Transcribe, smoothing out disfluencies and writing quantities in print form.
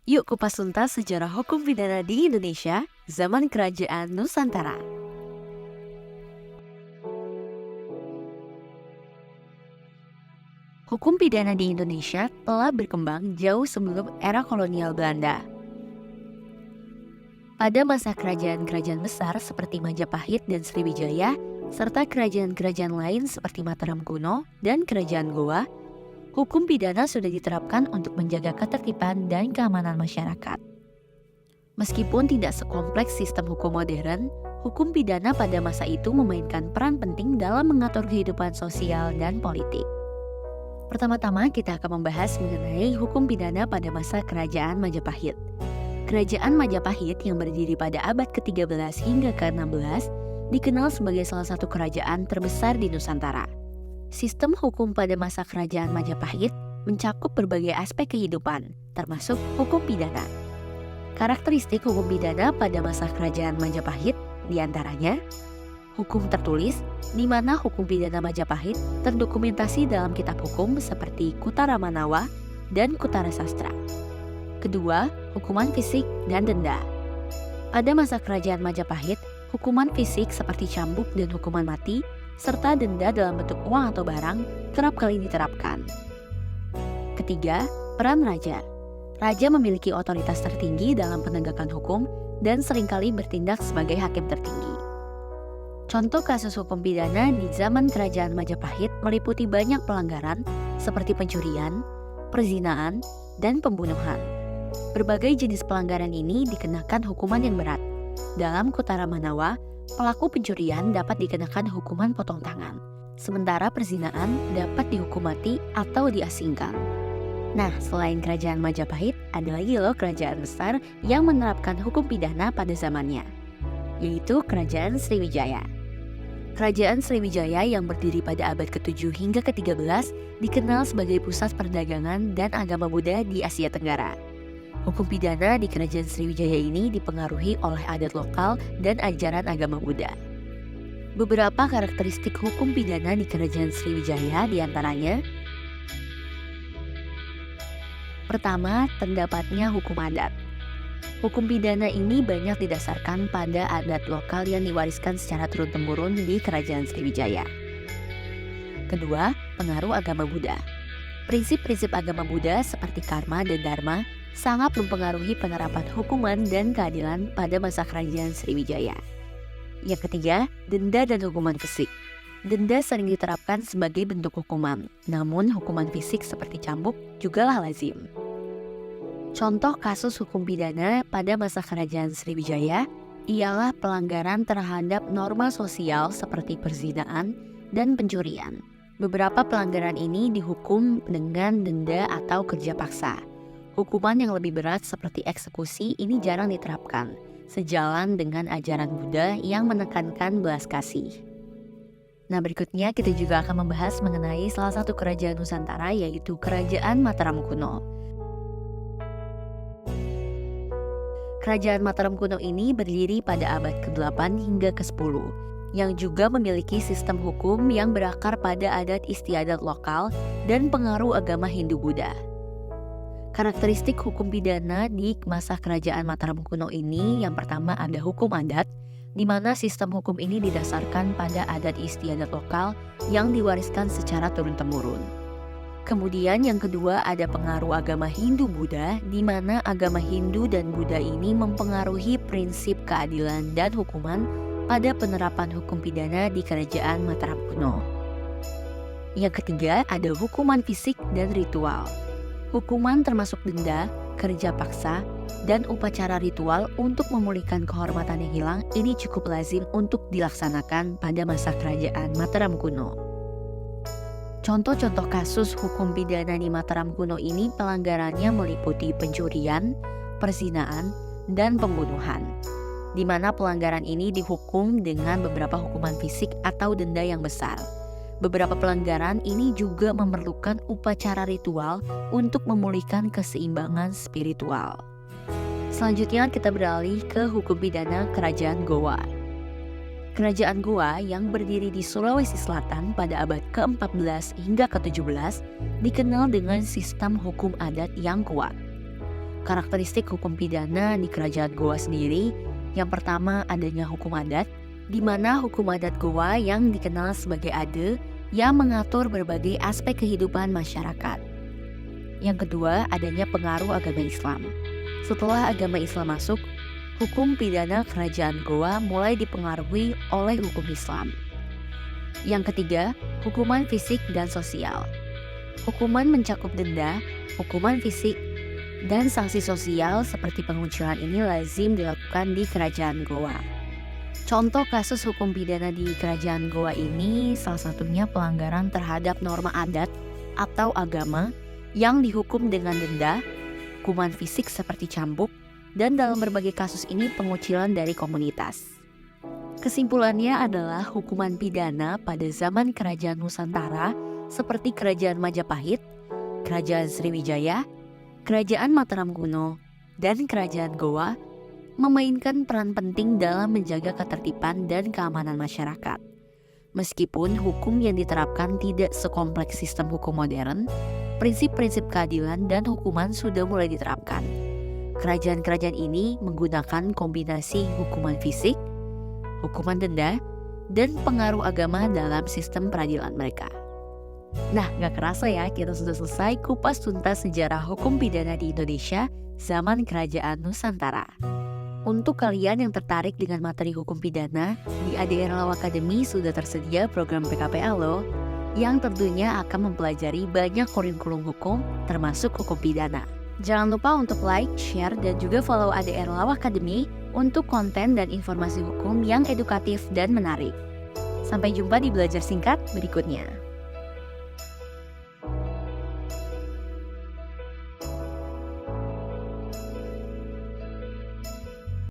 Yuk kupas tuntas sejarah hukum pidana di Indonesia zaman Kerajaan Nusantara. Hukum pidana di Indonesia telah berkembang jauh sebelum era kolonial Belanda. Pada masa kerajaan-kerajaan besar seperti Majapahit dan Sriwijaya, serta kerajaan-kerajaan lain seperti Mataram kuno dan Kerajaan Goa, hukum pidana sudah diterapkan untuk menjaga ketertiban dan keamanan masyarakat. Meskipun tidak sekompleks sistem hukum modern, hukum pidana pada masa itu memainkan peran penting dalam mengatur kehidupan sosial dan politik. Pertama-tama kita akan membahas mengenai hukum pidana pada masa Kerajaan Majapahit. Kerajaan Majapahit yang berdiri pada abad ke-13 hingga ke-16 dikenal sebagai salah satu kerajaan terbesar di Nusantara. Sistem hukum pada masa Kerajaan Majapahit mencakup berbagai aspek kehidupan, termasuk hukum pidana. Karakteristik hukum pidana pada masa Kerajaan Majapahit diantaranya hukum tertulis, di mana hukum pidana Majapahit terdokumentasi dalam kitab hukum seperti Kutara Manawa dan Kutara Sastra. Kedua, hukuman fisik dan denda. Pada masa Kerajaan Majapahit, hukuman fisik seperti cambuk dan hukuman mati, serta denda dalam bentuk uang atau barang kerap kali diterapkan. Ketiga, peran raja. Raja memiliki otoritas tertinggi dalam penegakan hukum dan seringkali bertindak sebagai hakim tertinggi. Contoh kasus hukum pidana di zaman Kerajaan Majapahit meliputi banyak pelanggaran seperti pencurian, perzinaan, dan pembunuhan. Berbagai jenis pelanggaran ini dikenakan hukuman yang berat. Dalam Kutara Manawa, pelaku pencurian dapat dikenakan hukuman potong tangan, sementara perzinaan dapat dihukum mati atau diasingkan. Nah, selain Kerajaan Majapahit, ada lagi loh kerajaan besar yang menerapkan hukum pidana pada zamannya, yaitu Kerajaan Sriwijaya. Kerajaan Sriwijaya yang berdiri pada abad ke-7 hingga ke-13 dikenal sebagai pusat perdagangan dan agama Buddha di Asia Tenggara. Hukum pidana di Kerajaan Sriwijaya ini dipengaruhi oleh adat lokal dan ajaran agama Buddha. Beberapa karakteristik hukum pidana di Kerajaan Sriwijaya diantaranya: pertama, terdapatnya hukum adat. Hukum pidana ini banyak didasarkan pada adat lokal yang diwariskan secara turun-temurun di Kerajaan Sriwijaya. Kedua, pengaruh agama Buddha. Prinsip-prinsip agama Buddha seperti karma dan dharma sangat mempengaruhi penerapan hukuman dan keadilan pada masa Kerajaan Sriwijaya. Yang ketiga, denda dan hukuman fisik. Denda sering diterapkan sebagai bentuk hukuman, namun hukuman fisik seperti cambuk jugalah lazim. Contoh kasus hukum pidana pada masa Kerajaan Sriwijaya ialah pelanggaran terhadap norma sosial seperti perzinaan dan pencurian. Beberapa pelanggaran ini dihukum dengan denda atau kerja paksa. Hukuman yang lebih berat seperti eksekusi ini jarang diterapkan, sejalan dengan ajaran Buddha yang menekankan belas kasih. Nah, berikutnya kita juga akan membahas mengenai salah satu kerajaan Nusantara, yaitu Kerajaan Mataram kuno. Kerajaan Mataram kuno ini berdiri pada abad ke-8 hingga ke-10, yang juga memiliki sistem hukum yang berakar pada adat istiadat lokal dan pengaruh agama Hindu-Buddha. Karakteristik hukum pidana di masa Kerajaan Mataram kuno ini yang pertama ada hukum adat, di mana sistem hukum ini didasarkan pada adat istiadat lokal yang diwariskan secara turun-temurun. Kemudian yang kedua ada pengaruh agama Hindu-Buddha, di mana agama Hindu dan Buddha ini mempengaruhi prinsip keadilan dan hukuman pada penerapan hukum pidana di Kerajaan Mataram kuno. Yang ketiga ada hukuman fisik dan ritual. Hukuman termasuk denda, kerja paksa, dan upacara ritual untuk memulihkan kehormatan yang hilang ini cukup lazim untuk dilaksanakan pada masa Kerajaan Mataram kuno. Contoh-contoh kasus hukum pidana di Mataram kuno ini pelanggarannya meliputi pencurian, perzinaan, dan pembunuhan, di mana pelanggaran ini dihukum dengan beberapa hukuman fisik atau denda yang besar. Beberapa pelanggaran ini juga memerlukan upacara ritual untuk memulihkan keseimbangan spiritual. Selanjutnya kita beralih ke hukum pidana Kerajaan Goa. Kerajaan Goa yang berdiri di Sulawesi Selatan pada abad ke-14 hingga ke-17 dikenal dengan sistem hukum adat yang kuat. Karakteristik hukum pidana di Kerajaan Goa sendiri, yang pertama adanya hukum adat, di mana hukum adat Goa yang dikenal sebagai Ade yang mengatur berbagai aspek kehidupan masyarakat. Yang kedua, adanya pengaruh agama Islam. Setelah agama Islam masuk, hukum pidana Kerajaan Goa mulai dipengaruhi oleh hukum Islam. Yang ketiga, hukuman fisik dan sosial. Hukuman mencakup denda, hukuman fisik, dan sanksi sosial seperti penguncilan ini lazim dilakukan di Kerajaan Goa. Contoh kasus hukum pidana di Kerajaan Goa ini salah satunya pelanggaran terhadap norma adat atau agama yang dihukum dengan denda, hukuman fisik seperti cambuk, dan dalam berbagai kasus ini pengucilan dari komunitas. Kesimpulannya adalah hukuman pidana pada zaman Kerajaan Nusantara seperti Kerajaan Majapahit, Kerajaan Sriwijaya, Kerajaan Mataram Kuno, dan Kerajaan Goa memainkan peran penting dalam menjaga ketertiban dan keamanan masyarakat. Meskipun hukum yang diterapkan tidak sekompleks sistem hukum modern, prinsip-prinsip keadilan dan hukuman sudah mulai diterapkan. Kerajaan-kerajaan ini menggunakan kombinasi hukuman fisik, hukuman denda, dan pengaruh agama dalam sistem peradilan mereka. Nah, gak kerasa ya kita sudah selesai kupas tuntas sejarah hukum pidana di Indonesia zaman Kerajaan Nusantara. Untuk kalian yang tertarik dengan materi hukum pidana, di ADR Law Academy sudah tersedia program PKPA loh, yang tentunya akan mempelajari banyak kurikulum hukum termasuk hukum pidana. Jangan lupa untuk like, share, dan juga follow ADR Law Academy untuk konten dan informasi hukum yang edukatif dan menarik. Sampai jumpa di belajar singkat berikutnya.